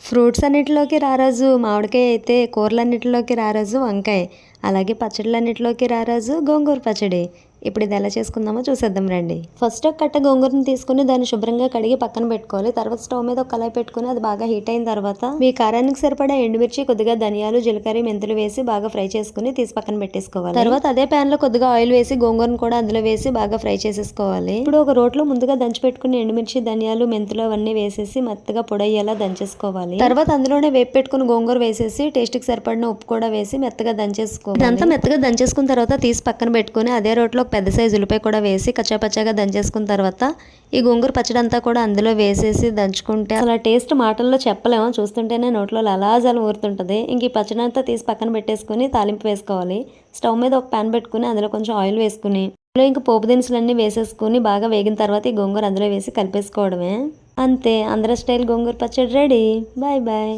Fruits అన్నిటిలోకి రారాజు మామిడికాయ అయితే కూరలన్నిటిలోకి రారాజు వంకాయ. అలాగే పచ్చళ్ళన్నిటిలోకి రారాజు గోంగూర పచ్చడి. ఇప్పుడు ఇది ఎలా చేసుకుందామో చూసేద్దాం రండి. ఫస్ట్ ఒక కట్ట గోంగూరని తీసుకుని దాన్ని శుభ్రంగా కడిగి పక్కన పెట్టుకోవాలి. తర్వాత స్టవ్ మీద ఒక కళాయి పెట్టుకుని అది బాగా హీట్ అయిన తర్వాత మీ కారానికి సరిపడా ఎండుమిర్చి, కొద్దిగా ధనియాలు, జీలకర్ర, మెంతులు వేసి బాగా ఫ్రై చేసుకుని తీసి పక్కన పెట్టేసుకోవాలి. తర్వాత అదే ప్యాన్ లో కొద్దిగా ఆయిల్ వేసి గోంగూరను కూడా అందులో వేసి బాగా ఫ్రై చేసేసుకోవాలి. ఇప్పుడు ఒక రోట్లో ముందుగా దంచి పెట్టుకుని ఎండుమిర్చి, ధనియాలు, మెంతులు అవన్నీ వేసేసి మెత్తగా పొడయ్యేలా దంచేసుకోవాలి. తర్వాత అందులోనే వేపు పెట్టుకుని గోంగూర వేసేసి టేస్ట్ కి సరిపడిన ఉప్పు కూడా వేసి మెత్తగా దంచేసుకోవాలి. ఇదంతా మెత్తగా దంచేసుకున్న తర్వాత తీసి పక్కన పెట్టుకుని అదే రోట్లో పెద్ద సైజు ఉల్లిపాయ కూడా వేసి కచ్చాపచ్చాగా దంచేసుకున్న తర్వాత ఈ గోంగూర పచ్చడి అంతా కూడా అందులో వేసేసి దంచుకుంటే అలా టేస్ట్ మాటల్లో చెప్పలేము. చూస్తుంటేనే నోట్లో అలా జలం ఊరుతుంటుంది. ఇంక ఈ పచ్చడి అంతా తీసి పక్కన పెట్టేసుకుని తాలింపు వేసుకోవాలి. స్టవ్ మీద ఒక ప్యాన్ పెట్టుకుని అందులో కొంచెం ఆయిల్ వేసుకుని అందులో ఇంకా పోపు దినుసులన్నీ వేసేసుకుని బాగా వేగిన తర్వాత ఈ గోంగూర అందులో వేసి కలిపేసుకోవడమే. అంతే, ఆంధ్ర స్టైల్ గోంగూర పచ్చడి రెడీ. Bye bye.